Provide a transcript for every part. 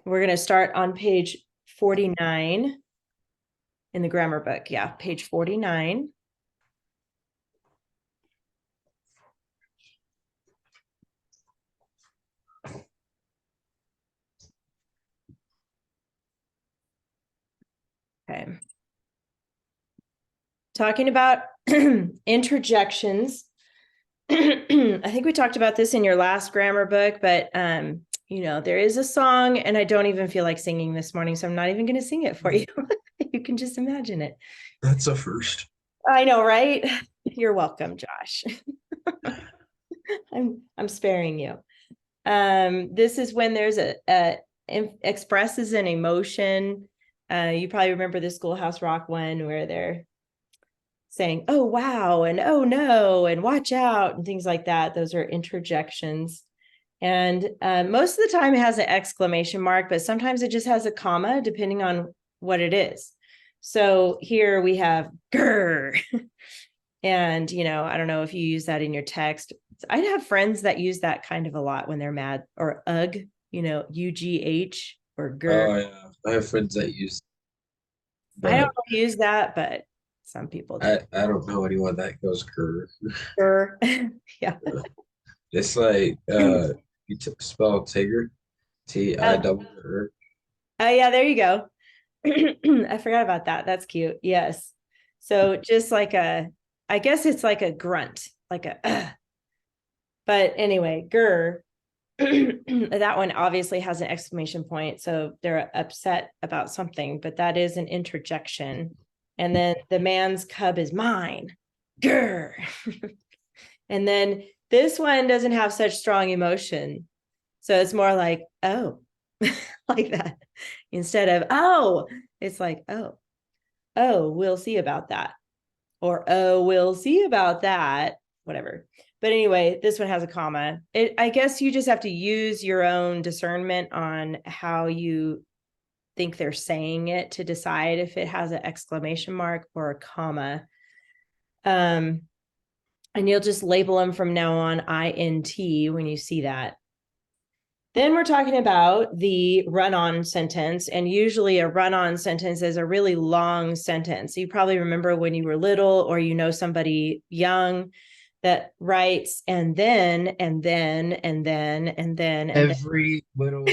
We're going to start on page 49 in the grammar book. Yeah, page 49. Okay. Talking about interjections. I think we talked about this in your last grammar book, but there is a song, and I don't even feel like singing this morning, so I'm not even going to sing it for you. You can just imagine it. That's a first. I know, right? You're welcome, Josh. I'm sparing you. This is when there's a expresses an emotion. You probably remember the Schoolhouse Rock one where they're saying, "Oh, wow," and "Oh, no," and "Watch out," and things like that. Those are interjections. And most of the time it has an exclamation mark, but sometimes it just has a comma, depending on what it is. So here we have grr. And, I don't know if you use that in your text. I have friends that use that kind of a lot when they're mad, or ugh, UGH or grr. Oh yeah, I have friends that use, I don't but use that, but some people do. I don't know anyone that goes grr. Grr. Yeah. It's like you spell Tigger, Oh, Tiger. oh, yeah, there you go. I forgot about that. That's cute. Yes. So just like I guess it's like a grunt, like a, but anyway, grr. That one obviously has an exclamation point. So they're upset about something, but that is an interjection. And then the man's cub is mine. Grr. And then this one doesn't have such strong emotion. So it's more like, oh, like that. Instead of, oh, it's like, oh, we'll see about that. Or, oh, we'll see about that. Whatever. But anyway, this one has a comma. I guess you just have to use your own discernment on how you think they're saying it to decide if it has an exclamation mark or a comma. And you'll just label them from now on INT when you see that. Then we're talking about the run-on sentence, and usually a run-on sentence is a really long sentence. You probably remember when you were little, or somebody young that writes and then, and then, and then, and then, and then. Every little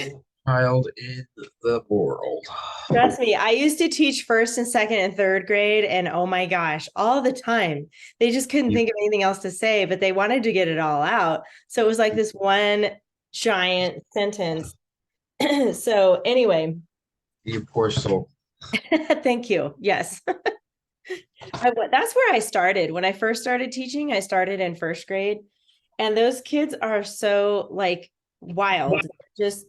child in the world. Trust me, I used to teach first and second and third grade, and oh my gosh, all the time. They just couldn't You, think of anything else to say, but they wanted to get it all out. So it was like this one giant sentence. So anyway, you poor soul. thank you. Yes. That's where I started. When I first started teaching, I started in first grade. And those kids are so like wild. Just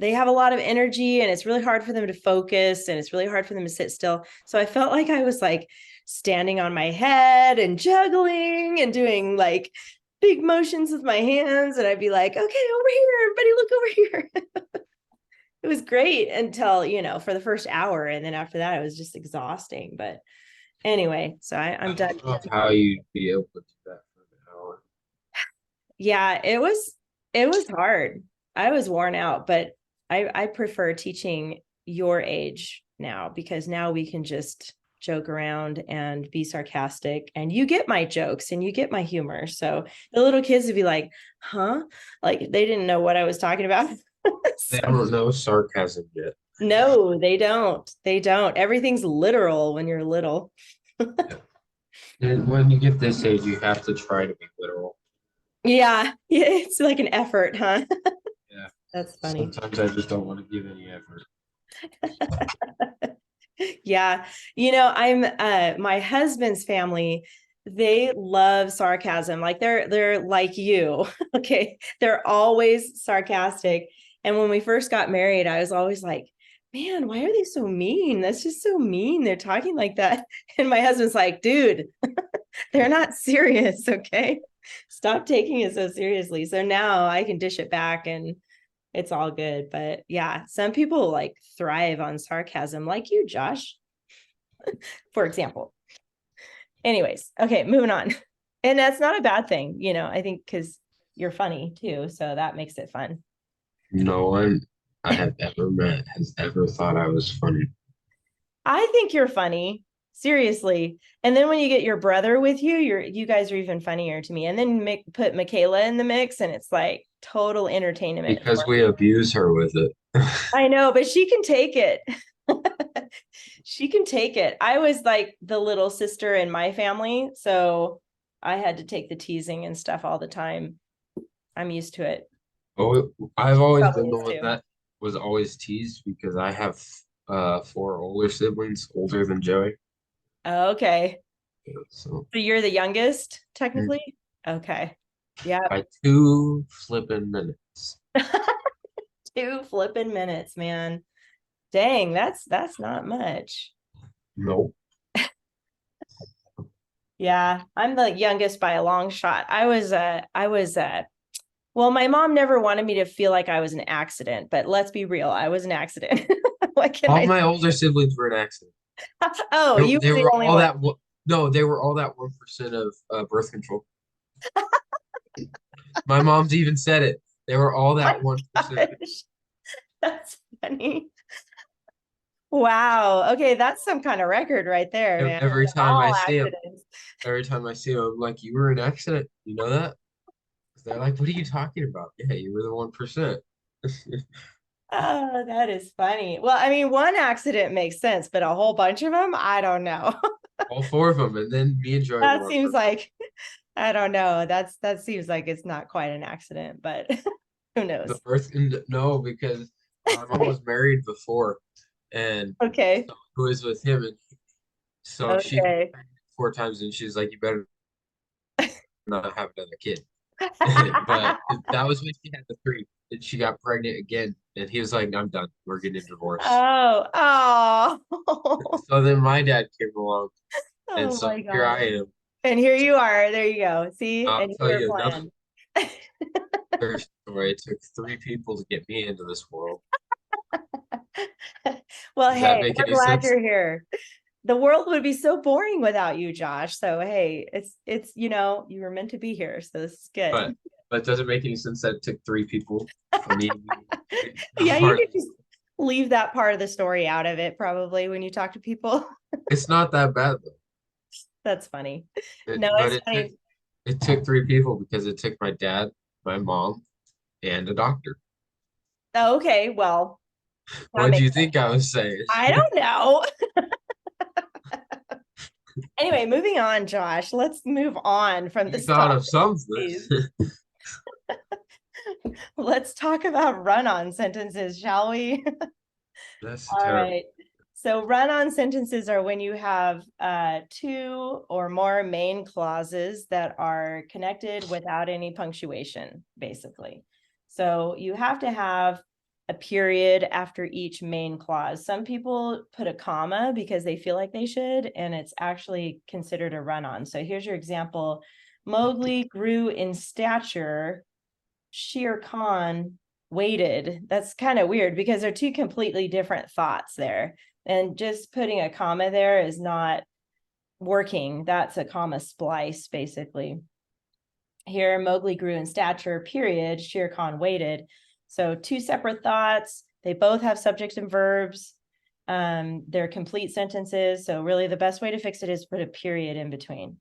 they have a lot of energy, and it's really hard for them to focus, and it's really hard for them to sit still. So I felt like I was like standing on my head and juggling and doing like big motions with my hands. And I'd be like, okay, over here, everybody look over here. It was great until, for the first hour. And then after that, it was just exhausting. But anyway, so I'm I done. don't know how you'd be able to do that for an hour. Yeah, it was hard. I was worn out, but I prefer teaching your age now, because now we can just joke around and be sarcastic, and you get my jokes and you get my humor. So the little kids would be like, huh? Like they didn't know what I was talking about. They So, don't know sarcasm yet. no, they don't. They don't. Everything's literal when you're little. Yeah. And when you get this age, you have to try to be literal. Yeah, it's like an effort, huh? Yeah. That's funny. Sometimes I just don't want to give any effort. Yeah. I'm my husband's family, they love sarcasm. Like they're like you. Okay. They're always sarcastic. And when we first got married, I was always like, man, why are they so mean? That's just so mean. They're talking like that. And my husband's like, dude, they're not serious. Okay. Stop taking it so seriously. So now I can dish it back, and it's all good. But yeah, some people like thrive on sarcasm, like you, Josh, for example. Anyways, okay, moving on. And that's not a bad thing, I think, because you're funny too. So that makes it fun. No, I have ever met has ever thought I was funny. I think you're funny, seriously. And then when you get your brother with you, you guys are even funnier to me. And then put Michaela in the mix, and it's like total entertainment Because for we me. abuse her with it. I know, but she can take it. She can take it. I was like the little sister in my family, so I had to take the teasing and stuff all the time. I'm used to it. Oh, I've always Probably been the is one too. that was always teased because I have four older siblings, older than Joey. Okay. So So you're the youngest, mm, technically? Okay. Yeah. by 2 flipping minutes. Two flipping minutes, man. Dang, that's not much. Nope. Yeah, I'm the youngest by a long shot. Well, my mom never wanted me to feel like I was an accident, but let's be real, I was an accident. What can All I my older say? siblings were an accident. Oh, you They were the were only all one. that. No, they were all that 1% of birth control. My mom's even said it. They were all Oh my that 1%. gosh, that's funny. Wow. Okay, that's some kind of record right there, man. Every time I All see them, accidents. I'm like, "You were an accident. You know that?" They're like, "What are you talking about?" Yeah, you were the 1%. Oh, that is funny. Well, I mean, one accident makes sense, but a whole bunch of them, I don't know. All four of them, and then me and Joey were That one seems person. like I don't know. That seems like it's not quite an accident, but who The knows? birth, no, because my mom was married before, and Okay. so who was with him, and so she got Okay. pregnant 4 times, and she's like, "You better not have another kid." But that was when she had the three. And she got pregnant again, and he was like, "I'm done. We're getting a divorce." Oh, oh, So then my dad came along, and oh so my here God. I am. And here you are. There you go. See, I'll and you tell were you another planned. story. It took 3 people to get me into this world. Well, Does that hey, make we're any glad sense? you're here. The world would be so boring without you, Josh. So hey, it's you were meant to be here. So this is good. But does it make any sense that it took 3 people for me to be a Yeah, you part of could this? just leave that part of the story out of it probably when you talk to people. It's not that bad though. That's funny. No, But it's funny. it took 3 people because it took my dad, my mom, and a doctor. Oh, okay, well, that What do makes you sense. think I was saying? I don't know. Anyway, moving on, Josh. Let's move on from You this thought of topic, something. please. Let's talk about run-on sentences, shall we? That's All terrible. right. So run-on sentences are when you have two or more main clauses that are connected without any punctuation, basically. So you have to have a period after each main clause. Some people put a comma because they feel like they should, and it's actually considered a run-on. So here's your example. Mowgli grew in stature. Shere Khan waited. That's kind of weird because they're two completely different thoughts there. And just putting a comma there is not working. That's a comma splice, basically. Here, Mowgli grew in stature, period. Shere Khan waited. So two separate thoughts. They both have subjects and verbs. They're complete sentences. So really the best way to fix it is put a period in between.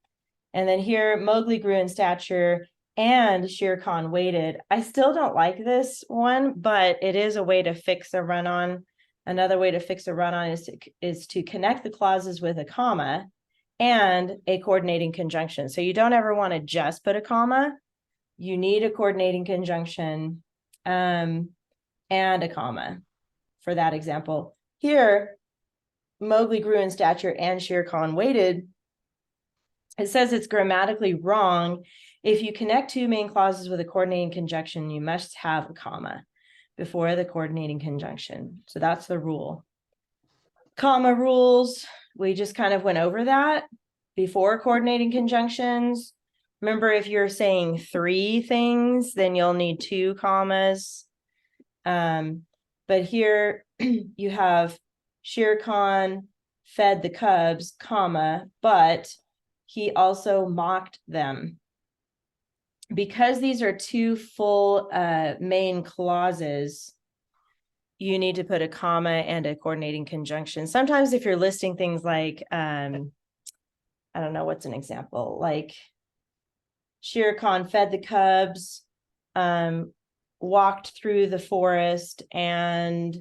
And then here, Mowgli grew in stature and Shere Khan waited. I still don't like this one, but it is a way to fix a run-on. Another way to fix a run-on is to connect the clauses with a comma and a coordinating conjunction. So you don't ever want to just put a comma. You need a coordinating conjunction and a comma for that example. Here, Mowgli grew in stature and Shere Khan waited. It says it's grammatically wrong. If you connect two main clauses with a coordinating conjunction, you must have a comma before the coordinating conjunction. So that's the rule. Comma rules, we just kind of went over that before coordinating conjunctions. Remember, if you're saying three things, then you'll need two commas. But here you have Shere Khan fed the cubs, comma, but he also mocked them. Because these are two full main clauses, you need to put a comma and a coordinating conjunction. Sometimes if you're listing things like, I don't know, what's an example? Like Shere Khan fed the cubs, walked through the forest and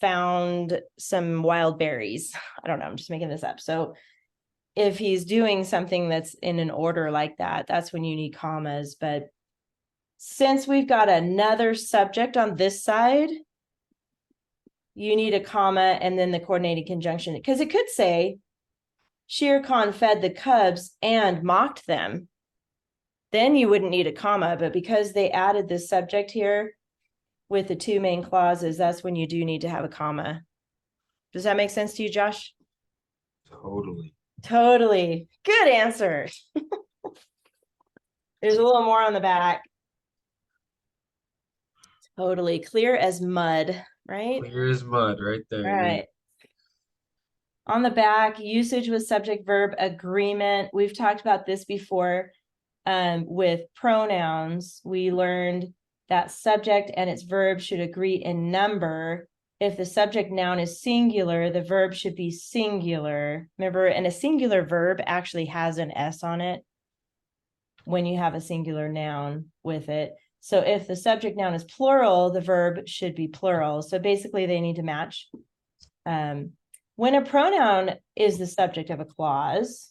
found some wild berries. I don't know, I'm just making this up. So if he's doing something that's in an order like that, that's when you need commas. But since we've got another subject on this side, you need a comma and then the coordinating conjunction, because it could say Shere Khan fed the cubs and mocked them. Then you wouldn't need a comma, but because they added this subject here with the two main clauses, that's when you do need to have a comma. Does that make sense to you, Josh? Totally. Totally. Good answer. There's a little more on the back. Totally clear as mud, right? Clear as mud right there. All right. On the back, usage with subject verb agreement. We've talked about this before with pronouns. We learned that subject and its verb should agree in number. If the subject noun is singular, the verb should be singular. Remember, and a singular verb actually has an S on it when you have a singular noun with it. So if the subject noun is plural, the verb should be plural. So basically they need to match. When a pronoun is the subject of a clause,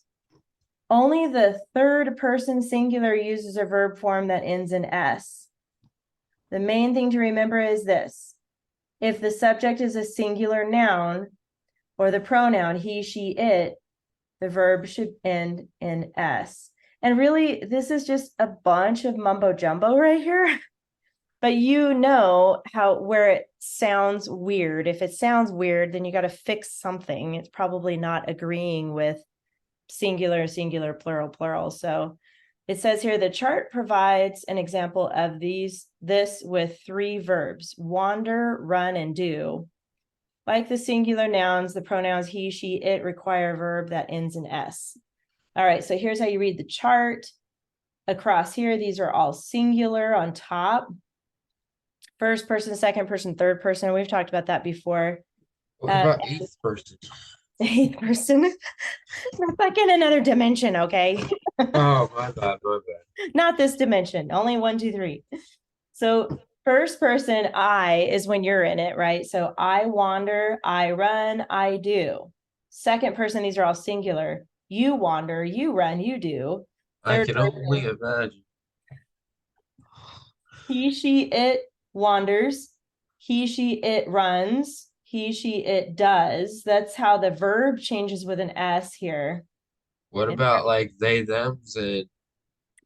only the third person singular uses a verb form that ends in S. The main thing to remember is this. If the subject is a singular noun or the pronoun he, she, it, the verb should end in S. And really, this is just a bunch of mumbo jumbo right here. But you know where it sounds weird. If it sounds weird, then you got to fix something. It's probably not agreeing with singular, singular, plural, plural. So it says here, the chart provides an example of this with three verbs: wander, run, and do. Like the singular nouns, the pronouns he, she, it require a verb that ends in S. All right, so here's how you read the chart. Across here, these are all singular on top. First person, second person, third person. We've talked about that before. What about eighth person? Eighth person. We're like in another dimension, okay? Oh, my bad, my bad. Not this dimension, only 1, 2, 3. So first person, I, is when you're in it, right? So I wander, I run, I do. Second person, these are all singular. You wander, you run, you do. I Third can only person, imagine. he, she, it wanders. He, she, it runs. He, she, it does. That's how the verb changes with an S here. What about like they, thems,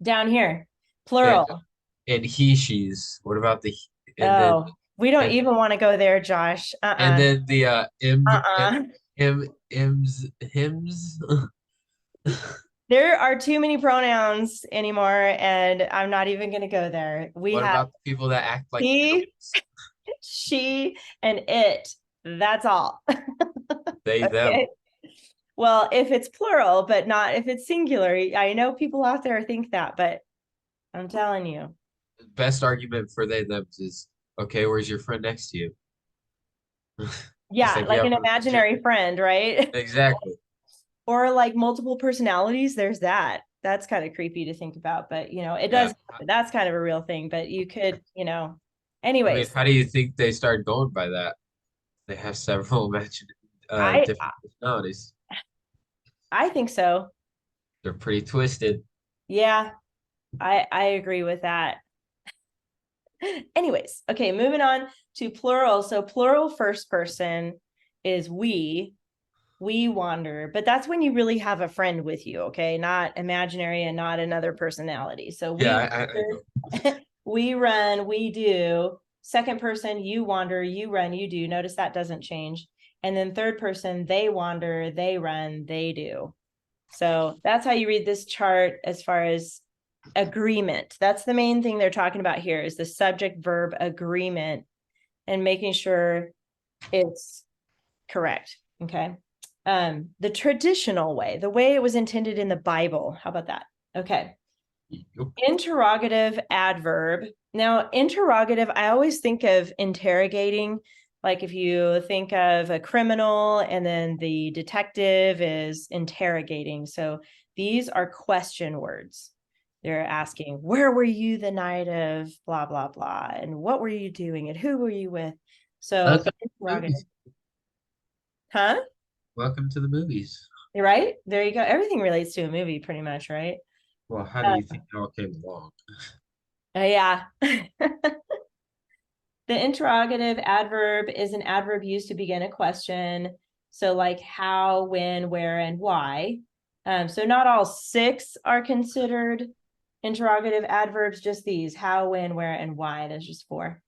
Down here, and plural. and he, she's? What about the and then Oh, we don't and even want to go there, Josh. and then the Uh-uh. ims, hymns? There are too many pronouns anymore, and I'm not even going to go there. We What have about the people that act like he, animals? she, and it. That's all. They, them. Okay. Well, if it's plural, but not if it's singular. I know people out there think that, but I'm telling you. Best argument for they, them is, okay, where's your friend next to you? It's Yeah, like, like yeah, an where's your imaginary friend, right? exactly. Or like multiple personalities. There's that. That's kind of creepy to think about, but it Yeah. does happen. That's kind of a real thing, but you could, I mean, anyways, how do you think they started going by that? They have several mentioned I different personalities. I think so. They're pretty twisted. Yeah, I agree with that. Anyways, okay, moving on to plural. So plural first person is we wander, but that's when you really have a friend with you, okay? Not imaginary and not another personality. So Yeah, we I know. we run, we do. Second person, you wander, you run, you do. Notice that doesn't change. And then third person, they wander, they run, they do. So that's how you read this chart as far as agreement. That's the main thing they're talking about here is the subject verb agreement and making sure it's correct. Okay. The traditional way, the way it was intended in the Bible. How about that? Okay. Yup. Interrogative adverb. Now, interrogative, I always think of interrogating. Like if you think of a criminal and then the detective is interrogating. So these are question words. They're asking, where were you the night of blah, blah, blah? And what were you doing? And who were you with? So Welcome to the interrogative. movies. Huh? Welcome to the movies. Right? There you go. Everything relates to a movie pretty much, right? Well, how do you think it all came along? Yeah. The interrogative adverb is an adverb used to begin a question. So like how, when, where, and why. So not all 6 are considered interrogative adverbs, just these: how, when, where, and why. There's just 4.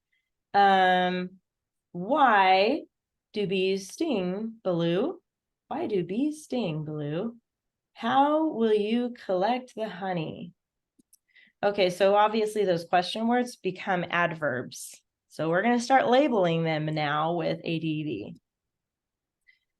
Why do bees sting, Baloo? Why do bees sting, Baloo? How will you collect the honey? Okay, so obviously those question words become adverbs. So we're going to start labeling them now with ADV.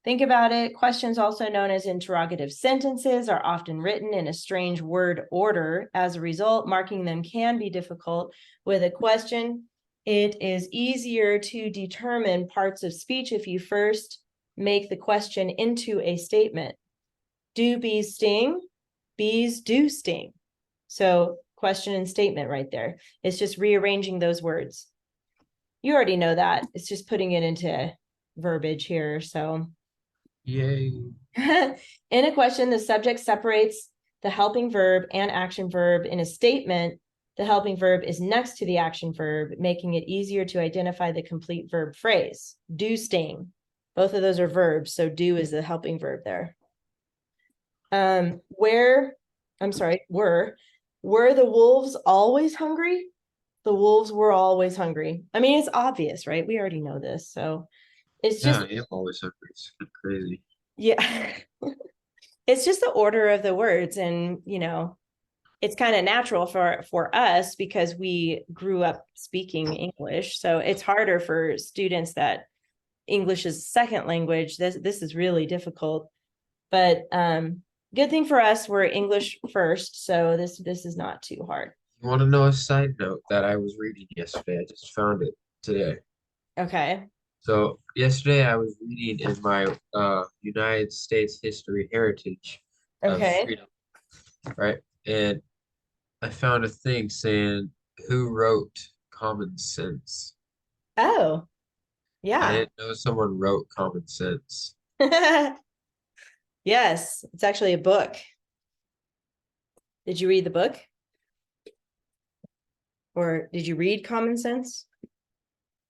Think about it. Questions, also known as interrogative sentences, are often written in a strange word order. As a result, marking them can be difficult. With a question, it is easier to determine parts of speech if you first make the question into a statement. Do bees sting? Bees do sting. So question and statement right there. It's just rearranging those words. You already know that. It's just putting it into verbiage here. So Yay. in a question, the subject separates the helping verb and action verb. In a statement, the helping verb is next to the action verb, making it easier to identify the complete verb phrase. Do sting. Both of those are verbs, so do is the helping verb there. Were the wolves always hungry? The wolves were always hungry. I mean, it's obvious, right? We already know this. So it's Yeah, just, I am always hungry. It's kind of crazy. yeah, it's just the order of the words. And, it's kind of natural for us because we grew up speaking English. So it's harder for students that English is second language. This is really difficult. But good thing for us, we're English first. So this is not too hard. You want to know a side note that I was reading yesterday? I just found it today. Okay. So yesterday I was reading in my United States History Heritage of Okay. Freedom, right? And I found a thing saying who wrote Common Sense. Oh, I yeah. didn't know someone wrote Common Sense. Yes, it's actually a book. Did you read the book? Or did you read Common Sense?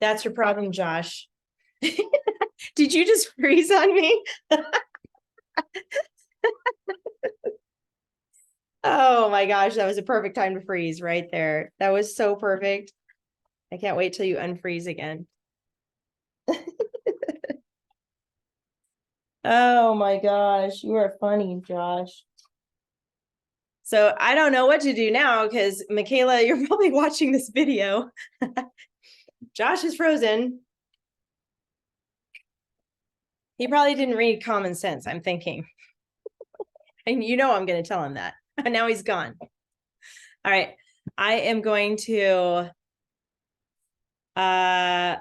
That's your problem, Josh. Did you just freeze on me? Oh my gosh, that was a perfect time to freeze right there. That was so perfect. I can't wait till you unfreeze again. Oh my gosh, you are funny, Josh. So I don't know what to do now because Michaela, you're probably watching this video. Josh is frozen. He probably didn't read Common Sense, I'm thinking. And I'm going to tell him that. Now he's gone. All right. I am going to pause.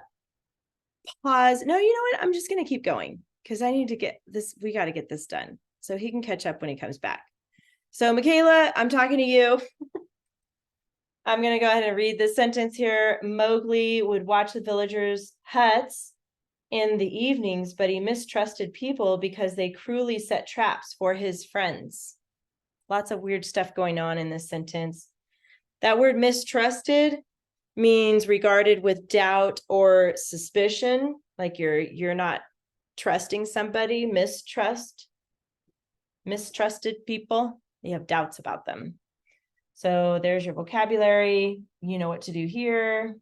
No, you know what? I'm just going to keep going because I need to get this. We got to get this done so he can catch up when he comes back. So Michaela, I'm talking to you. I'm going to go ahead and read this sentence here. Mowgli would watch the villagers' huts in the evenings, but he mistrusted people because they cruelly set traps for his friends. Lots of weird stuff going on in this sentence. That word mistrusted means regarded with doubt or suspicion, like you're not trusting somebody. Mistrusted people, you have doubts about them. So there's your vocabulary. You know what to do here.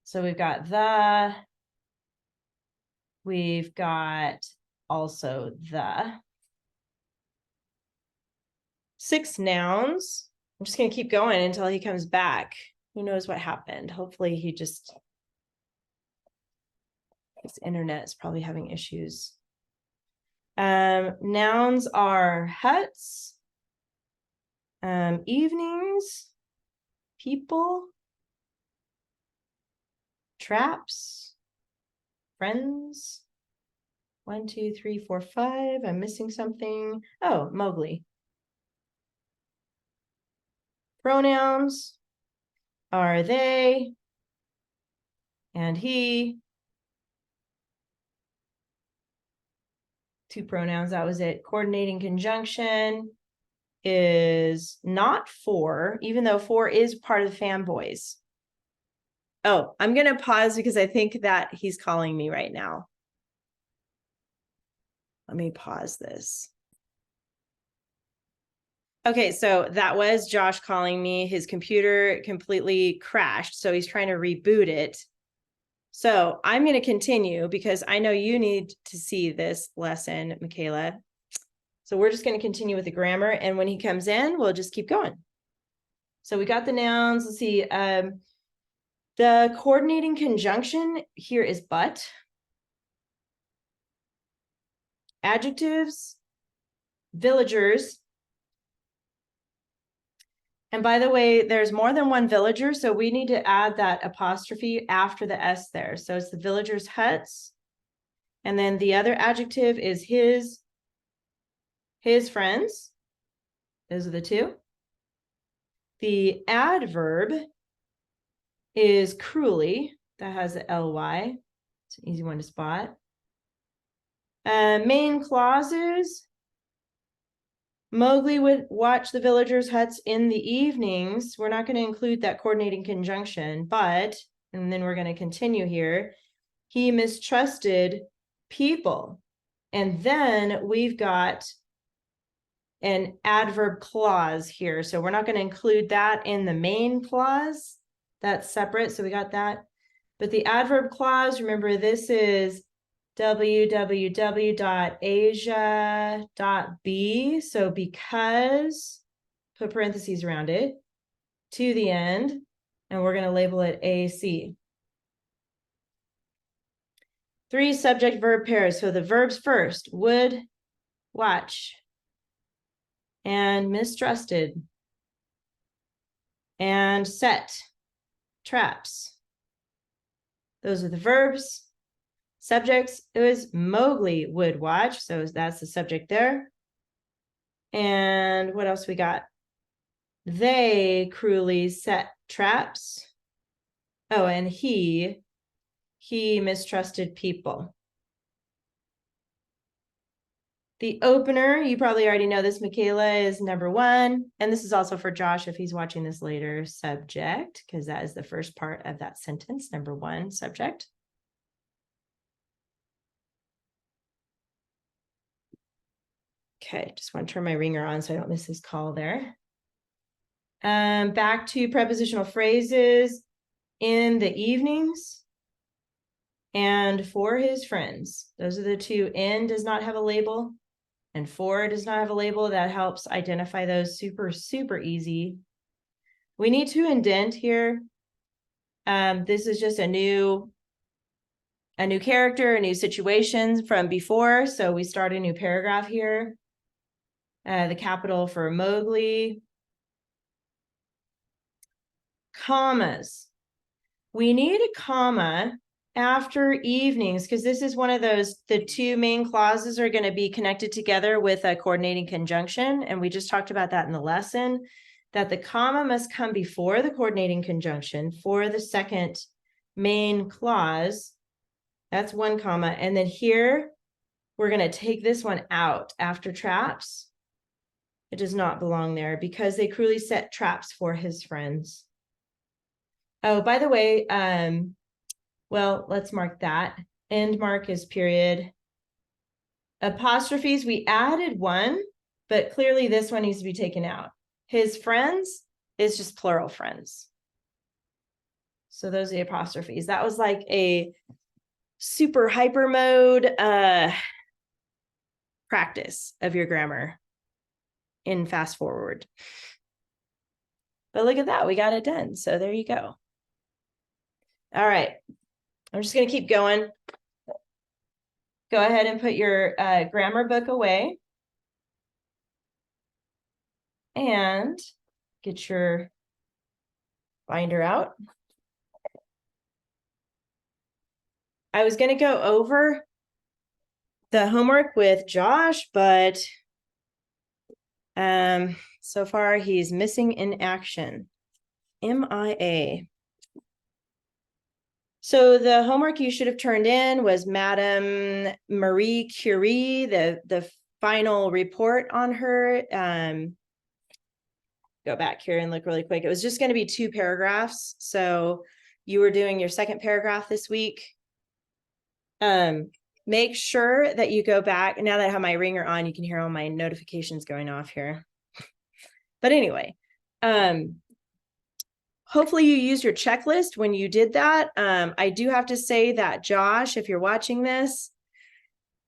So we've got we've got also the 6 nouns. I'm just going to keep going until he comes back. Who knows what happened? Hopefully his internet is probably having issues. Nouns are huts, evenings, people, traps, friends. 1, 2, 3, 4, 5. I'm missing something. Oh, Mowgli. Pronouns are they and he. 2 pronouns, that was it. Coordinating conjunction is not for, even though for is part of the fanboys. Oh, I'm going to pause because I think that he's calling me right now. Let me pause this. Okay, so that was Josh calling me. His computer completely crashed, so he's trying to reboot it. So I'm going to continue because I know you need to see this lesson, Michaela. So we're just going to continue with the grammar, and when he comes in, we'll just keep going. So we got the nouns. Let's see. The coordinating conjunction here is but. Adjectives, villagers. And by the way, there's more than one villager, so we need to add that apostrophe after the S there. So it's the villagers' huts. And then the other adjective is his friends. Those are the 2. The adverb is cruelly. That has a ly. It's an easy one to spot. Main clauses. Mowgli would watch the villagers' huts in the evenings. We're not going to include that coordinating conjunction, but, and then we're going to continue here. He mistrusted people. And then we've got an adverb clause here. So we're not going to include that in the main clause. That's separate. So we got that. But the adverb clause, remember, this is www.asia.b. So because, put parentheses around it, to the end, and we're going to label it AC. 3 subject verb pairs. So the verbs first, would, watch, and mistrusted, and set, traps. Those are the verbs. Subjects, it was Mowgli would watch, so that's the subject there. And what else we got? They cruelly set traps. Oh, and he mistrusted people. The opener, you probably already know this, Michaela, is number 1. And this is also for Josh if he's watching this later, subject, because that is the first part of that sentence, number 1, subject. Okay, just want to turn my ringer on so I don't miss his call there. Back to prepositional phrases in the evenings and for his friends. Those are the 2. In does not have a label and for does not have a label. That helps identify those super, super easy. We need to indent here. This is just a new character, a new situation from before. So we start a new paragraph here. The capital for Mowgli. Commas. We need a comma after evenings because this is one of those, the 2 main clauses are going to be connected together with a coordinating conjunction. And we just talked about that in the lesson, that the comma must come before the coordinating conjunction for the second main clause. That's 1 comma. And then here, we're going to take this one out after traps. It does not belong there because they cruelly set traps for his friends. Oh, by the way, well, let's mark that. End mark is period. Apostrophes, we added 1, but clearly this one needs to be taken out. His friends is just plural friends. So those are the apostrophes. That was like a super hyper mode practice of your grammar in fast forward. But look at that, we got it done. So there you go. All right, I'm just going to keep going. go ahead and put your grammar book away. And get your binder out. I was going to go over the homework with Josh, but so far he's missing in action. MIA. So the homework you should have turned in was Madame Marie Curie, the final report on her. Go back here and look really quick. It was just going to be 2 paragraphs. So you were doing your second paragraph this week. Make sure that you go back. Now that I have my ringer on, you can hear all my notifications going off here. But anyway, hopefully you used your checklist when you did that. I do have to say that, Josh, if you're watching this,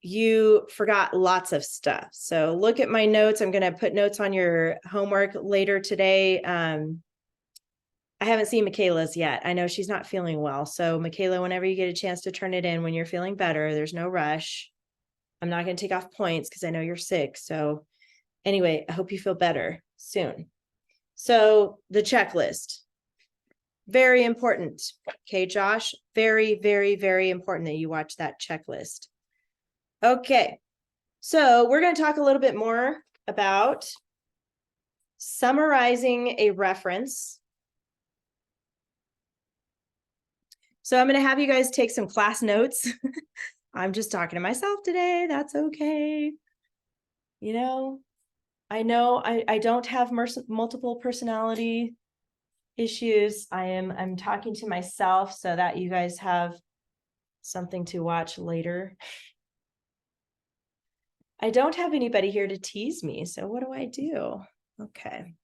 you forgot lots of stuff. So look at my notes. I'm going to put notes on your homework later today. I haven't seen Michaela's yet. I know she's not feeling well. So Michaela, whenever you get a chance to turn it in when you're feeling better, there's no rush. I'm not going to take off points because I know you're sick. So anyway, I hope you feel better soon. So the checklist, very important. Okay, Josh, very, very, very important that you watch that checklist. Okay, so we're going to talk a little bit more about summarizing a reference. So I'm going to have you guys take some class notes. I'm just talking to myself today. That's okay. You know I don't have multiple personality issues. I'm talking to myself so that you guys have something to watch later. I don't have anybody here to tease me, so what do I do? Okay.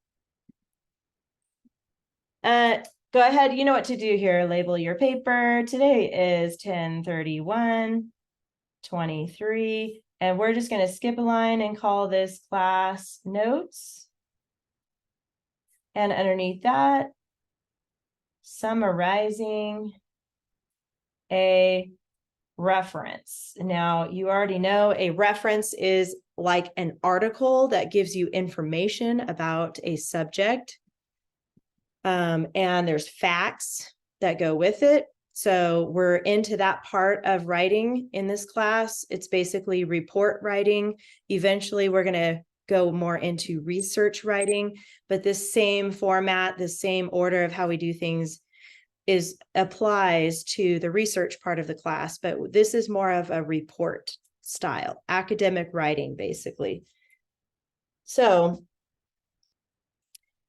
Go ahead, you know what to do here. Label your paper. Today is 10/31/23, and we're just going to skip a line and call this class notes. And underneath that, summarizing a reference. Now, you already know a reference is like an article that gives you information about a subject. And there's facts that go with it. So we're into that part of writing in this class. It's basically report writing. Eventually, we're going to go more into research writing, but this same format, the same order of how we do things applies to the research part of the class, but this is more of a report style, academic writing, basically. So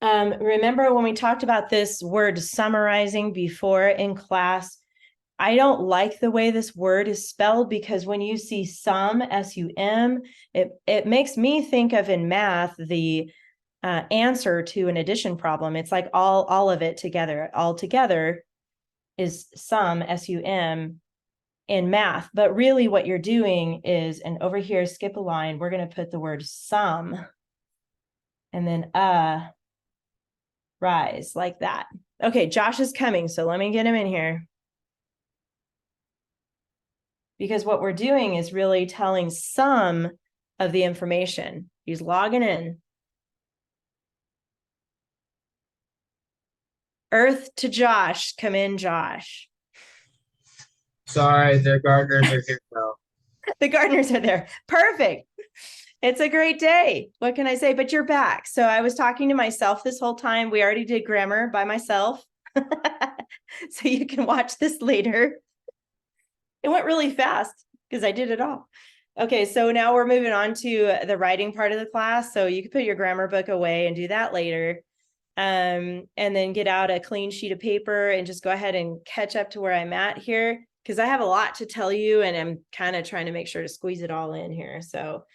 remember when we talked about this word summarizing before in class, I don't like the way this word is spelled because when you see sum, S-U-M, it makes me think of in math, the answer to an addition problem. It's like all of it together. All together is sum, S-U-M, in math. But really what you're doing is, and over here, skip a line, we're going to put the word sum and then rise like that. Okay, Josh is coming, so let me get him in here. Because what we're doing is really telling some of the information. He's logging in. Earth to Josh. Come in, Josh. Sorry, the gardeners are here now. The gardeners are there. Perfect. It's a great day. What can I say? But you're back. So I was talking to myself this whole time. We already did grammar by myself. So you can watch this later. It went really fast because I did it all. Okay, so now we're moving on to the writing part of the class. So you can put your grammar book away and do that later. And then get out a clean sheet of paper and just go ahead and catch up to where I'm at here, because I have a lot to tell you and I'm kind of trying to make sure to squeeze it all in here. So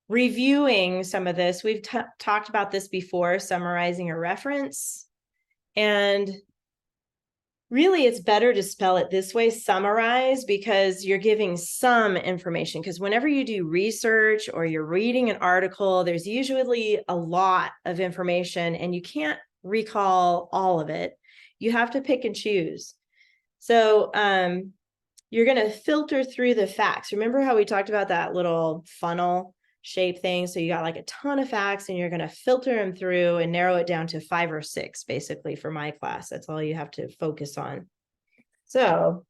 reviewing some of this, we've talked about this before, summarizing a reference. And really, it's better to spell it this way, summarize, because you're giving some information. Because whenever you do research or you're reading an article, there's usually a lot of information and you can't recall all of it. You have to pick and choose. So you're going to filter through the facts. Remember how we talked about that little funnel shape thing? So you got like a ton of facts and you're going to filter them through and narrow it down to 5 or 6, basically, for my class. That's all you have to focus on. So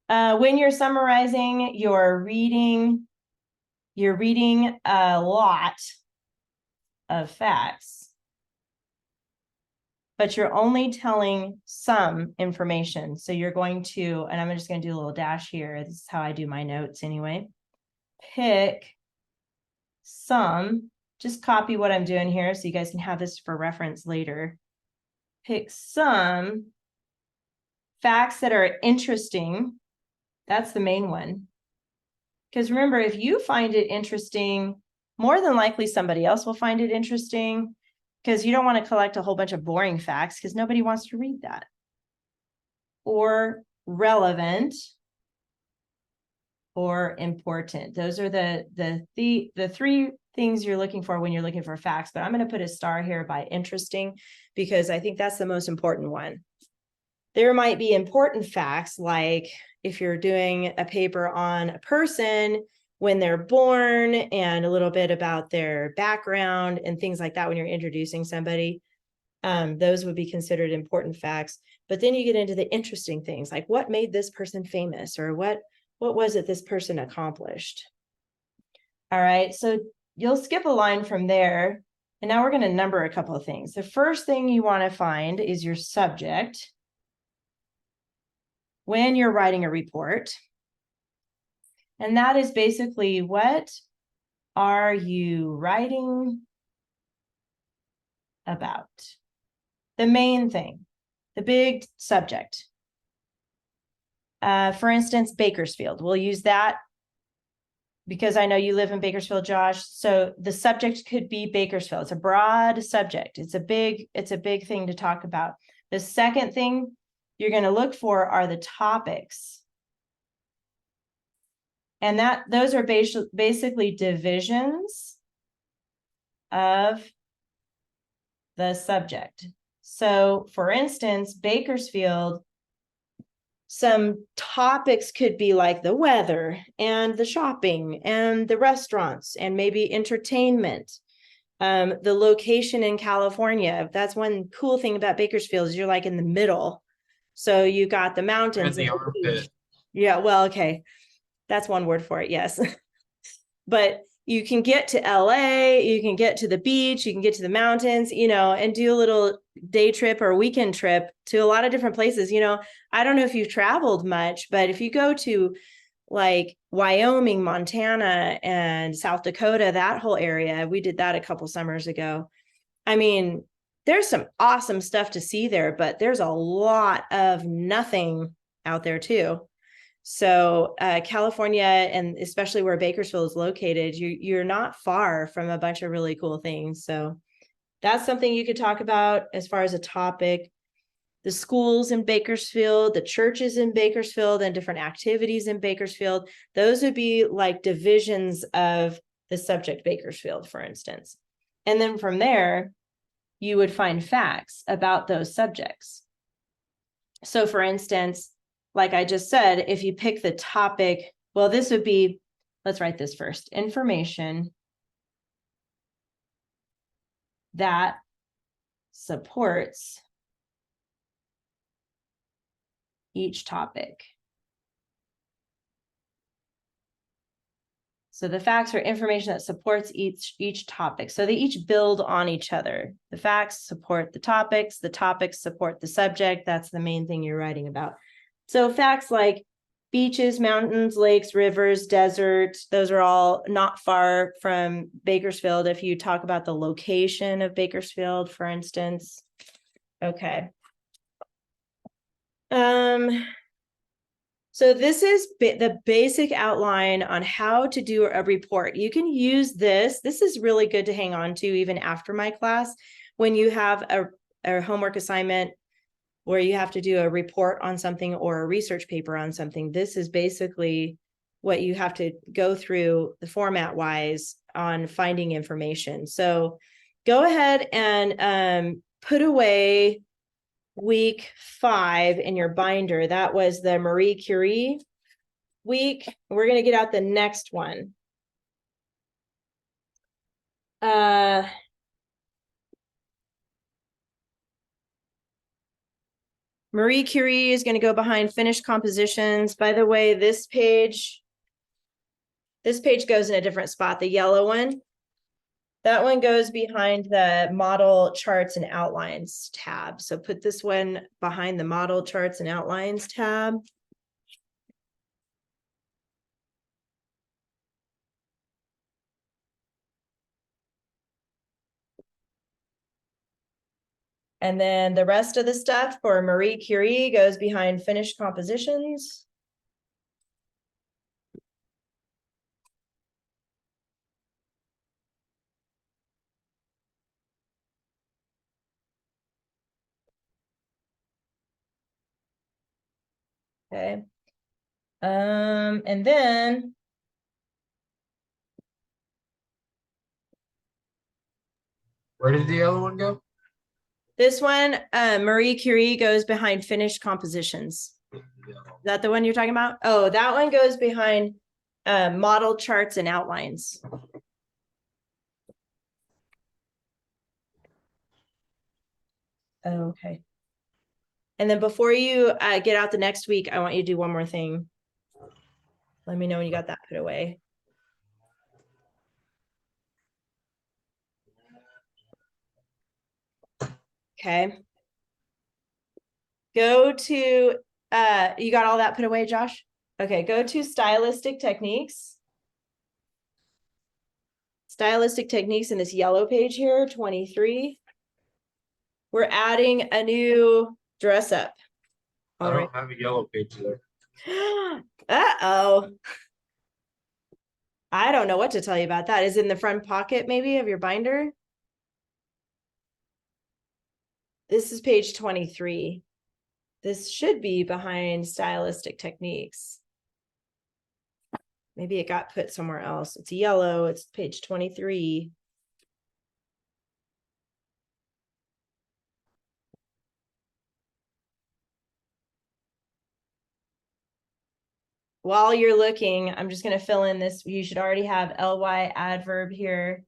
when you're summarizing, you're reading a lot of facts, but you're only telling some information. So you're going to, and I'm just going to do a little dash here. This is how I do my notes anyway. Pick some, just copy what I'm doing here so you guys can have this for reference later. Pick some facts that are interesting. That's the main one. Because remember, if you find it interesting, more than likely somebody else will find it interesting, because you don't want to collect a whole bunch of boring facts because nobody wants to read that. Or relevant or important. Those are the three things you're looking for when you're looking for facts. But I'm going to put a star here by interesting because I think that's the most important one. There might be important facts, like if you're doing a paper on a person when they're born and a little bit about their background and things like that when you're introducing somebody. Those would be considered important facts. But then you get into the interesting things, like what made this person famous, or what was it this person accomplished? All right, so you'll skip a line from there. And now we're going to number a couple of things. The first thing you want to find is your subject when you're writing a report. And that is basically, what are you writing about? The main thing, the big subject. For instance, Bakersfield. We'll use that because I know you live in Bakersfield, Josh. So the subject could be Bakersfield. It's a broad subject. It's a big thing to talk about. The second thing you're going to look for are the topics. And those are basically divisions of the subject. So for instance, Bakersfield, some topics could be like the weather and the shopping and the restaurants and maybe entertainment. The location in California. That's one cool thing about Bakersfield is you're like in the middle. So you got the mountains. And the armpit. Yeah, well, okay. That's one word for it, yes. But you can get to LA, you can get to the beach, you can get to the mountains, and do a little day trip or weekend trip to a lot of different places. I don't know if you've traveled much, but if you go to like Wyoming, Montana, and South Dakota, that whole area, we did that a couple summers ago. I mean, there's some awesome stuff to see there, but there's a lot of nothing out there too. So California, and especially where Bakersfield is located, you're not far from a bunch of really cool things. So that's something you could talk about as far as a topic. The schools in Bakersfield, the churches in Bakersfield, and different activities in Bakersfield. Those would be like divisions of the subject Bakersfield, for instance. And then from there, you would find facts about those subjects. So for instance, like I just said, if you pick the topic, well, this would be, let's write this first, information that supports each topic. So the facts are information that supports each topic. So they each build on each other. The facts support the topics support the subject. That's the main thing you're writing about. So facts like beaches, mountains, lakes, rivers, desert, those are all not far from Bakersfield. If you talk about the location of Bakersfield, for instance. Okay. So this is the basic outline on how to do a report. You can use this. This is really good to hang on to even after my class. When you have a homework assignment where you have to do a report on something or a research paper on something, this is basically what you have to go through the format wise on finding information. So go ahead and put away week 5 in your binder. That was the Marie Curie week. We're going to get out the next one. Marie Curie is going to go behind finished compositions. By the way, this page goes in a different spot, the yellow one. That one goes behind the model charts and outlines tab. So put this one behind the model charts and outlines tab. And then the rest of the stuff for Marie Curie goes behind finished compositions. Okay. And then Where did the yellow one go? this one, Marie Curie goes behind finished compositions. Is that the one you're talking about? Oh, that one goes behind model charts and outlines. Okay. And then before you get out the next week, I want you to do one more thing. Let me know when you got that put away. Okay. Go to, you got all that put away, Josh? Okay, go to stylistic techniques. Stylistic techniques in this yellow page here, 23. We're adding a new dress up. I don't have a yellow page there. Uh-oh. I don't know what to tell you about that. Is it in the front pocket maybe of your binder? This is page 23. This should be behind stylistic techniques. Maybe it got put somewhere else. It's yellow. It's page 23. While you're looking, I'm just going to fill in this. You should already have ly adverb here.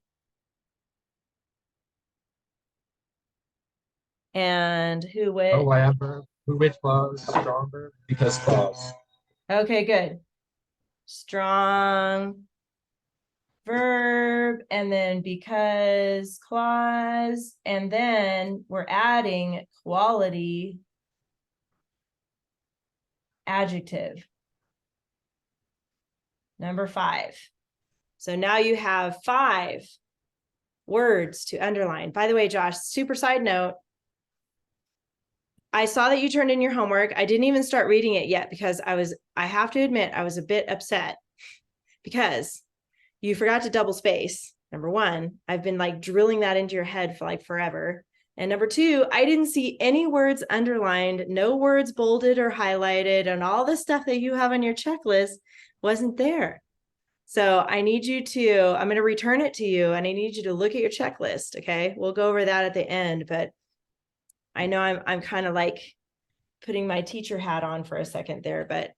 And who which? Oh, adverb. Who which clause? Strong verb. Because clause. Okay, good. Strong verb, and then because clause, and then we're adding quality adjective. Number 5. So now you have 5 words to underline. By the way, Josh, super side note, I saw that you turned in your homework. I didn't even start reading it yet because I have to admit, I was a bit upset because you forgot to double space. Number 1, I've been like drilling that into your head for like forever. And number 2, I didn't see any words underlined, no words bolded or highlighted, and all the stuff that you have on your checklist wasn't there. So I need you to, I'm going to return it to you and I need you to look at your checklist. Okay. We'll go over that at the end, but I know I'm kind of like putting my teacher hat on for a second there, but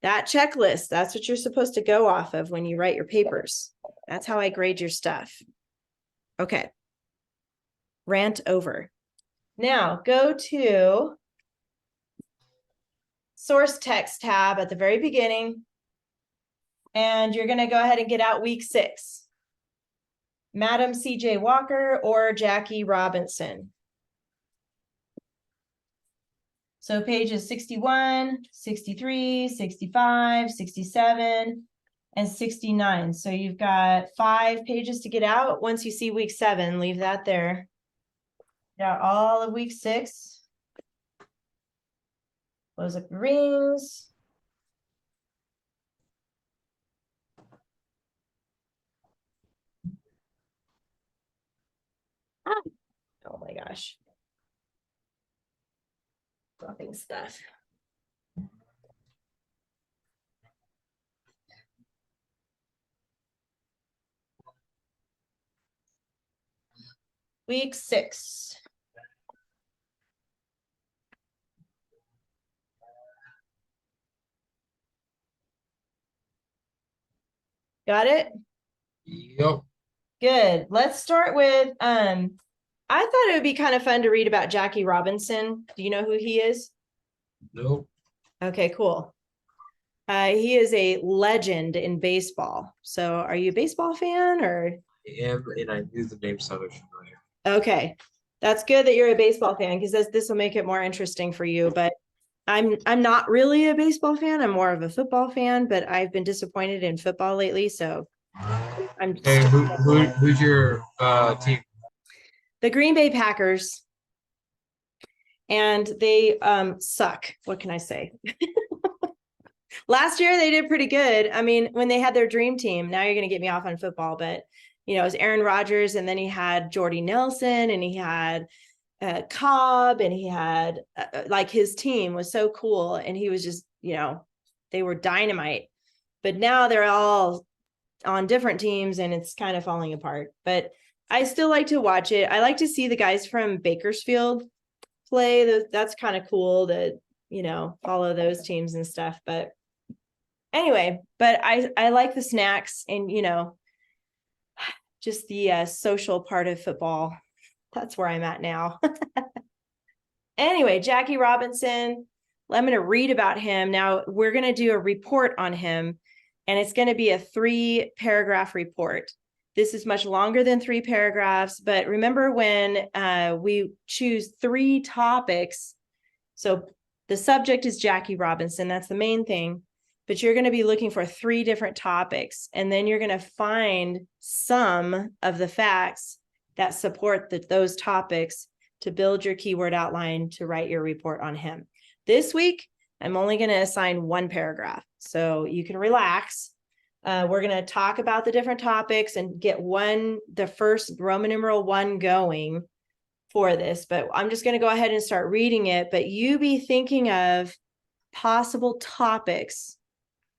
that checklist, that's what you're supposed to go off of when you write your papers. That's how I grade your stuff. Okay. Rant over. Now go to source text tab at the very beginning. And you're going to go ahead and get out week 6. Madam C.J. Walker or Jackie Robinson. So pages 61, 63, 65, 67, and 69. So you've got 5 pages to get out. Once you see week 7, leave that there. Got all of week 6. Close up the rings. Oh my gosh. Dropping stuff. Week 6. Got it? Yep. Good. Let's start with I thought it would be kind of fun to read about Jackie Robinson. Do you know who he is? Nope. Okay, cool. He is a legend in baseball. So are you a baseball fan or? I am, and I knew the name sounded familiar. Okay. That's good that you're a baseball fan because this will make it more interesting for you. But I'm not really a baseball fan. I'm more of a football fan, but I've been disappointed in football lately. So I'm Hey, who's your team? the Green Bay Packers, and they suck. What can I say? Last year they did pretty good. I mean, when they had their dream team, now you're going to get me off on football, but you know, it was Aaron Rodgers, and then he had Jordy Nelson, and he had Cobb, and he had like his team was so cool, and he was just, you know, they were dynamite. But now they're all on different teams, and it's kind of falling apart. But I still like to watch it. I like to see the guys from Bakersfield play. That's kind of cool to, you know, follow those teams and stuff. But anyway, but I like the snacks and, you know, just the social part of football. That's where I'm at now. Anyway, Jackie Robinson, I'm going to read about him. Now we're going to do a report on him, and it's going to be a 3-paragraph report. This is much longer than 3 paragraphs, but remember when we choose 3 topics. So the subject is Jackie Robinson. That's the main thing. But you're going to be looking for 3 different topics, and then you're going to find some of the facts that support those topics to build your keyword outline to write your report on him. This week, I'm only going to assign 1 paragraph, so you can relax. We're going to talk about the different topics and get the first Roman numeral 1 going for this, but I'm just going to go ahead and start reading it, but you be thinking of possible topics.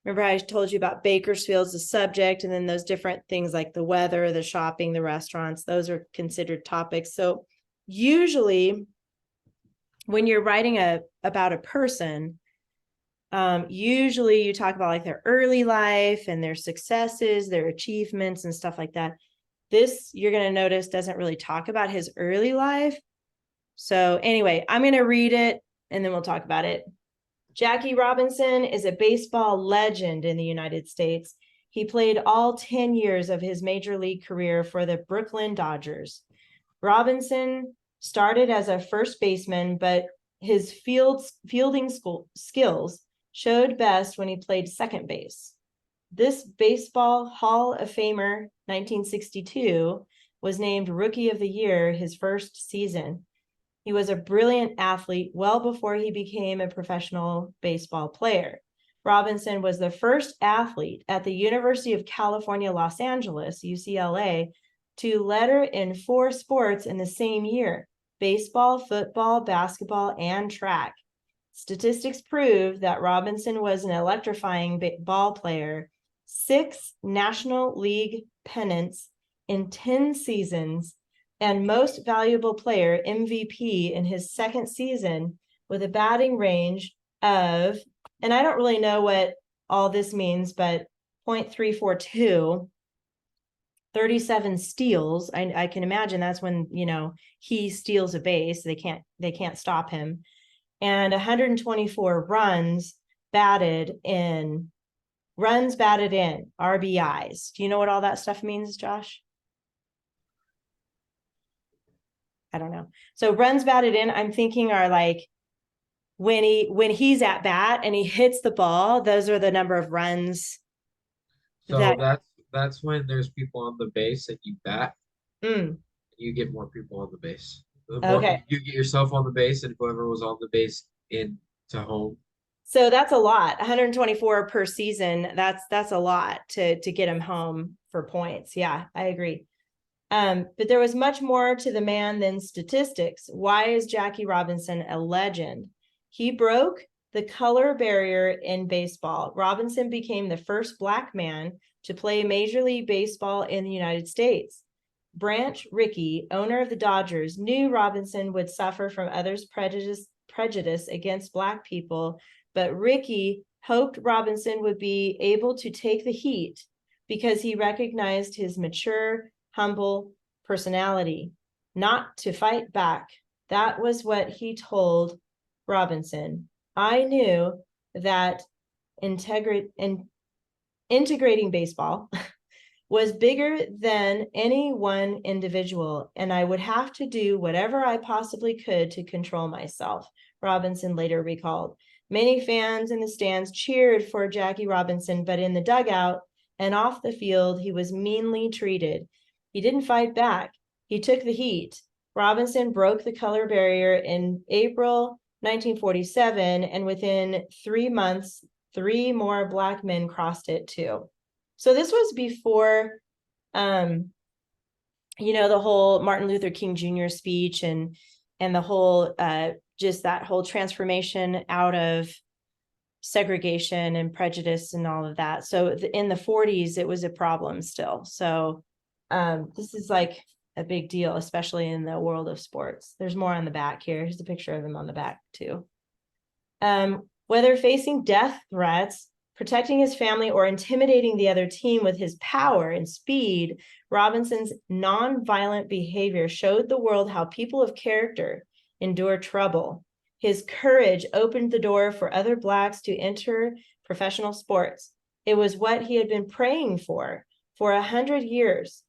Remember I told you about Bakersfield's the subject, and then those different things like the weather, the shopping, the restaurants, those are considered topics. So usually when you're writing about a person, usually you talk about like their early life and their successes, their achievements and stuff like that. This, you're going to notice, doesn't really talk about his early life. So anyway, I'm going to read it and then we'll talk about it. Jackie Robinson is a baseball legend in the United States. He played all 10 years of his major league career for the Brooklyn Dodgers. Robinson started as a first baseman, but his fielding skills showed best when he played second base. This Baseball Hall of Famer, 1962, was named Rookie of the Year his first season. He was a brilliant athlete well before he became a professional baseball player. Robinson was the first athlete at the University of California, Los Angeles, UCLA, to letter in 4 sports in the same year: baseball, football, basketball, and track. Statistics prove that Robinson was an electrifying ball player, 6 National League pennants in 10 seasons, and most valuable player, MVP, in his second season with a batting range of, and I don't really know what all this means, but .342, 37 steals. I can imagine that's when, you know, he steals a base. They can't stop him. And 124 runs batted in, RBIs. Do you know what all that stuff means, Josh? I don't know. So runs batted in, I'm thinking are like when he's at bat and he hits the ball, those are the number of runs So that that's when there's people on the base and you bat, mm, you get more people on the base. The more okay. you get yourself on the base, and whoever was on the base into home. So that's a lot. 124 per season. That's a lot to get him home for points. Yeah, I agree. But there was much more to the man than statistics. Why is Jackie Robinson a legend? He broke the color barrier in baseball. Robinson became the first Black man to play Major League Baseball in the United States. Branch Rickey, owner of the Dodgers, knew Robinson would suffer from others' prejudice against Black people, but Rickey hoped Robinson would be able to take the heat because he recognized his mature, humble personality, not to fight back. That was what he told Robinson. I knew that integrating baseball was bigger than any one individual, and I would have to do whatever I possibly could to control myself, Robinson later recalled. Many fans in the stands cheered for Jackie Robinson, but in the dugout and off the field, he was meanly treated. He didn't fight back. He took the heat. Robinson broke the color barrier in April 1947, and within 3 months, 3 more Black men crossed it too. So this was before, the whole Martin Luther King Jr. speech and the whole, just that whole transformation out of segregation and prejudice and all of that. So in the 40s, it was a problem still. So this is like a big deal, especially in the world of sports. There's more on the back here. Here's a picture of him on the back too. Whether facing death threats, protecting his family, or intimidating the other team with his power and speed, Robinson's nonviolent behavior showed the world how people of character endure trouble. His courage opened the door for other Blacks to enter professional sports. It was what he had been praying for 100 years.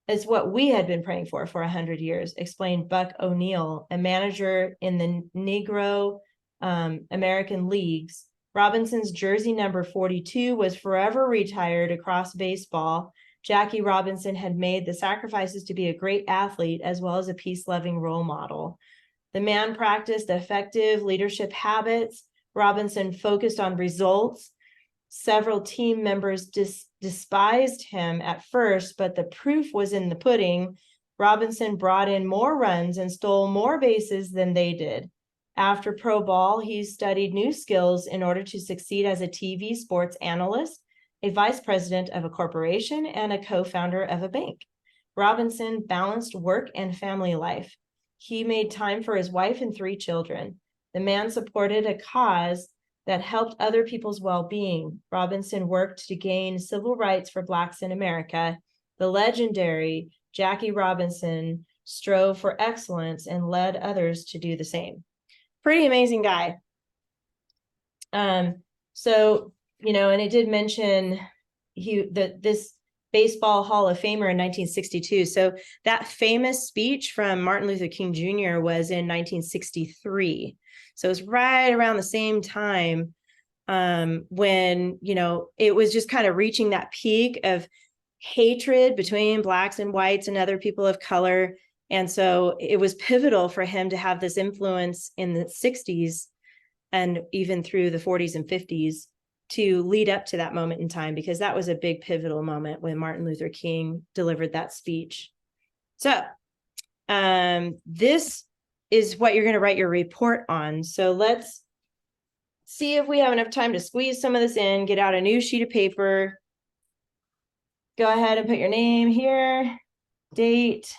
It's what we had been praying for 100 years, explained Buck O'Neill, a manager in the Negro American leagues. Robinson's jersey number 42 was forever retired across baseball. Jackie Robinson had made the sacrifices to be a great athlete as well as a peace-loving role model. The man practiced effective leadership habits. Robinson focused on results. Several team members despised him at first, but the proof was in the pudding. Robinson brought in more runs and stole more bases than they did. After pro ball, he studied new skills in order to succeed as a TV sports analyst, a vice president of a corporation, and a co-founder of a bank. Robinson balanced work and family life. He made time for his wife and 3 children. The man supported a cause that helped other people's well-being. Robinson worked to gain civil rights for Blacks in America. The legendary Jackie Robinson strove for excellence and led others to do the same. Pretty amazing guy. So, and it did mention this Baseball Hall of Famer in 1962. So that famous speech from Martin Luther King Jr. was in 1963. So it was right around the same time when, it was just kind of reaching that peak of hatred between Blacks and whites and other people of color. And so it was pivotal for him to have this influence in the 60s and even through the 40s and 50s to lead up to that moment in time, because that was a big pivotal moment when Martin Luther King delivered that speech. So this is what you're going to write your report on. So let's see if we have enough time to squeeze some of this in, get out a new sheet of paper. Go ahead and put your name here, date.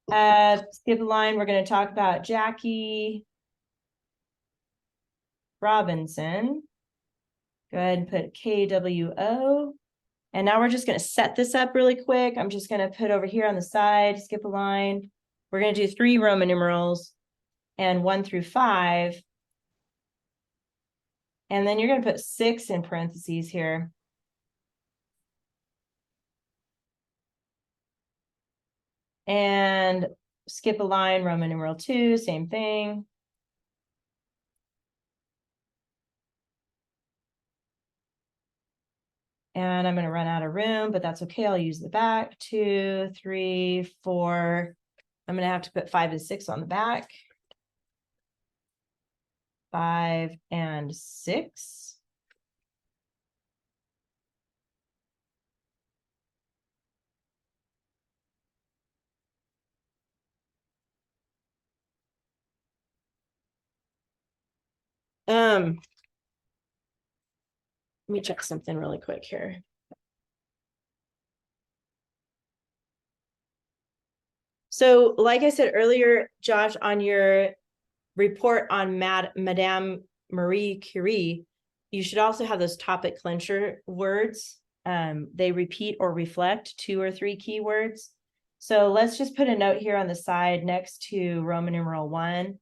Skip a line. We're going to talk about Jackie Robinson. Go ahead and put KWO. And now we're just going to set this up really quick. I'm just going to put over here on the side, skip a line. We're going to do 3 Roman numerals and 1 through 5. And then you're going to put 6 in parentheses here. And skip a line, Roman numeral 2, same thing. And I'm going to run out of room, but that's okay. I'll use the back. 2, 3, 4. I'm going to have to put 5 and 6 on the back. 5 and 6. Let me check something really quick here. So, like I said earlier, Josh, on your report on Madame Marie Curie, you should also have those topic clincher words. They repeat or reflect 2 or 3 keywords. So let's just put a note here on the side next to Roman numeral 1,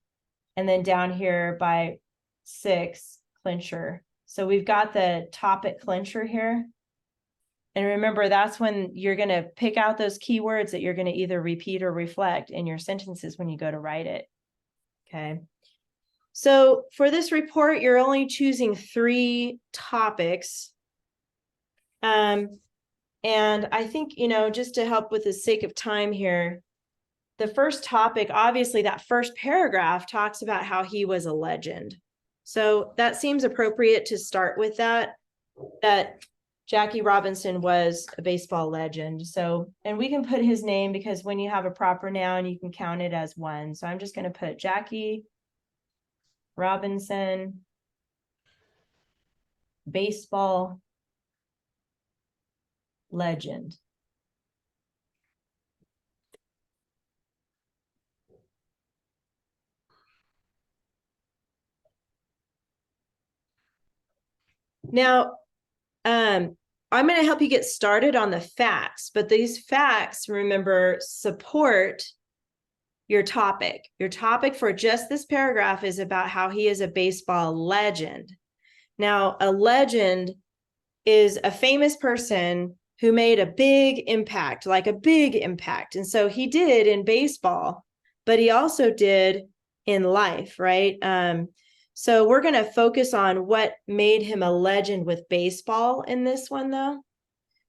and then down here by 6, clincher. So we've got the topic clincher here. And remember, that's when you're going to pick out those keywords that you're going to either repeat or reflect in your sentences when you go to write it. Okay. So for this report, you're only choosing 3 topics. And I think, just to help with the sake of time here, the first topic, obviously that first paragraph talks about how he was a legend. So that seems appropriate to start with that Jackie Robinson was a baseball legend. So, and we can put his name because when you have a proper noun, you can count it as 1. So I'm just going to put Jackie Robinson, baseball legend. Now, I'm going to help you get started on the facts, but these facts, remember, support your topic. Your topic for just this paragraph is about how he is a baseball legend. Now, a legend is a famous person who made a big impact, like a big impact. And so he did in baseball, but he also did in life, right? So we're going to focus on what made him a legend with baseball in this one, though,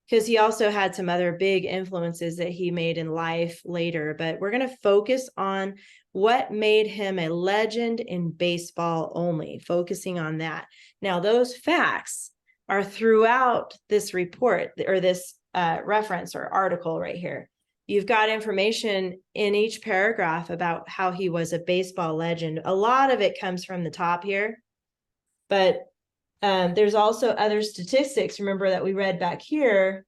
because he also had some other big influences that he made in life later. But we're going to focus on what made him a legend in baseball only, focusing on that. Now, those facts are throughout this report or this reference or article right here. You've got information in each paragraph about how he was a baseball legend. A lot of it comes from the top here, but there's also other statistics. Remember that we read back here.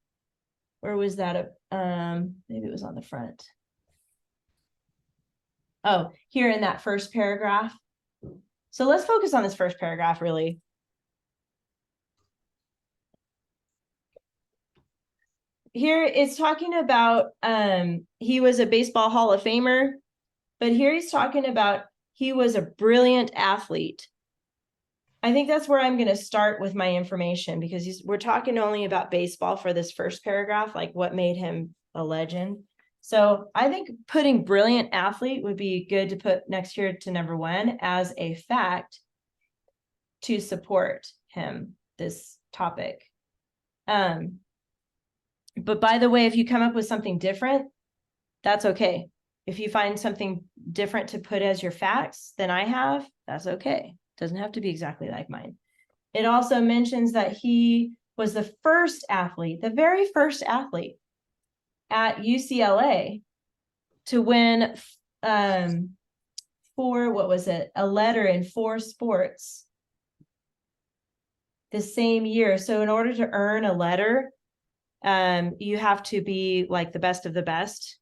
Where was that? Maybe it was on the front. Oh, here in that first paragraph. So let's focus on this first paragraph, really. Here it's talking about he was a baseball Hall of Famer, but here he's talking about he was a brilliant athlete. I think that's where I'm going to start with my information because we're talking only about baseball for this first paragraph, like what made him a legend. So I think putting brilliant athlete would be good to put next here to number 1 as a fact to support him, this topic. But by the way, if you come up with something different, that's okay. If you find something different to put as your facts than I have, that's okay. Doesn't have to be exactly like mine. It also mentions that he was the first athlete, the very first athlete at UCLA to win a letter in 4 sports the same year. So in order to earn a letter, you have to be like the best of the best.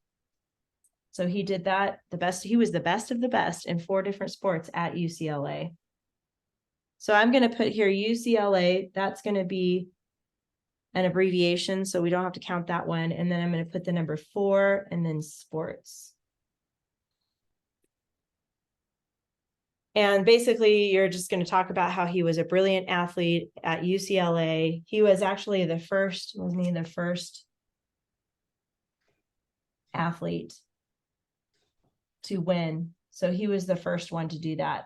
So he did that. He was the best of the best in 4 different sports at UCLA. So I'm going to put here UCLA. That's going to be an abbreviation, so we don't have to count that one. And then I'm going to put the number 4 and then sports. And basically, you're just going to talk about how he was a brilliant athlete at UCLA. He was actually the first, wasn't he the first athlete to win? So he was the first one to do that.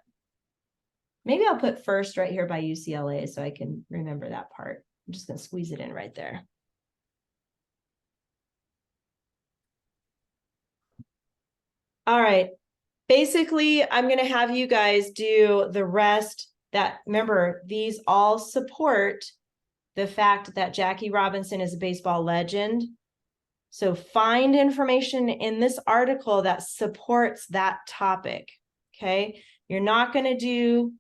Maybe I'll put first right here by UCLA so I can remember that part. I'm just going to squeeze it in right there. All right. Basically, I'm going to have you guys do the rest that, remember, these all support the fact that Jackie Robinson is a baseball legend. So find information in this article that supports that topic, okay? You're not going to do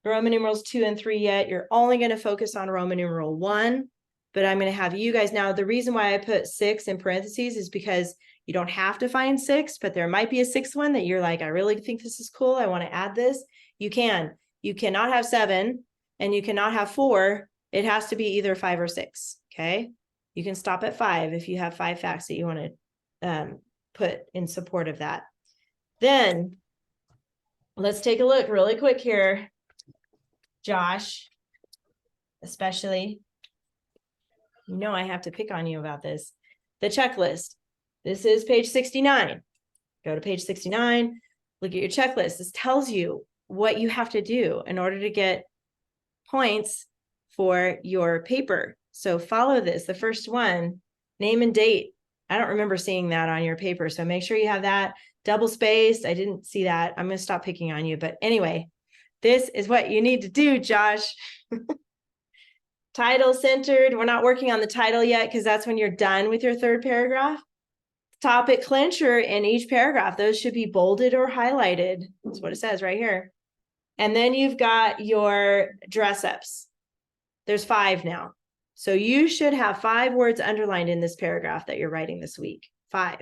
Roman numerals 2 and 3 yet. You're only going to focus on Roman numeral 1, but I'm going to have you guys. Now, the reason why I put 6 in parentheses is because you don't have to find 6, but there might be a 6th one that you're like, I really think this is cool. I want to add this. You can. You cannot have 7, and you cannot have 4. It has to be either 5 or 6. Okay. You can stop at 5 if you have 5 facts that you want to put in support of that. Then let's take a look really quick here, Josh, especially. You know, I have to pick on you about this. The checklist. This is page 69. Go to page 69, look at your checklist. This tells you what you have to do in order to get points for your paper. So follow this. The first one, name and date. I don't remember seeing that on your paper. So make sure you have that double spaced. I didn't see that. I'm going to stop picking on you. But anyway, this is what you need to do, Josh. Title centered. We're not working on the title yet because that's when you're done with your 3rd paragraph. Topic clincher in each paragraph. Those should be bolded or highlighted. That's what it says right here. And then you've got your dress ups. There's 5 now. So you should have 5 words underlined in this paragraph that you're writing this week. 5.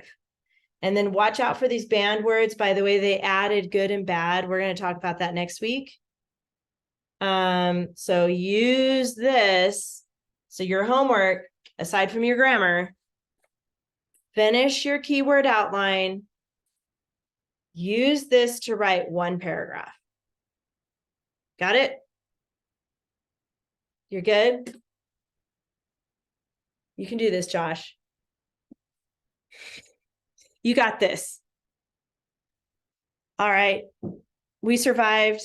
And then watch out for these banned words. By the way, they added good and bad. We're going to talk about that next week. So use this. So your homework, aside from your grammar, finish your keyword outline. Use this to write 1 paragraph. Got it? You're good? You can do this, Josh. You got this. All right. We survived.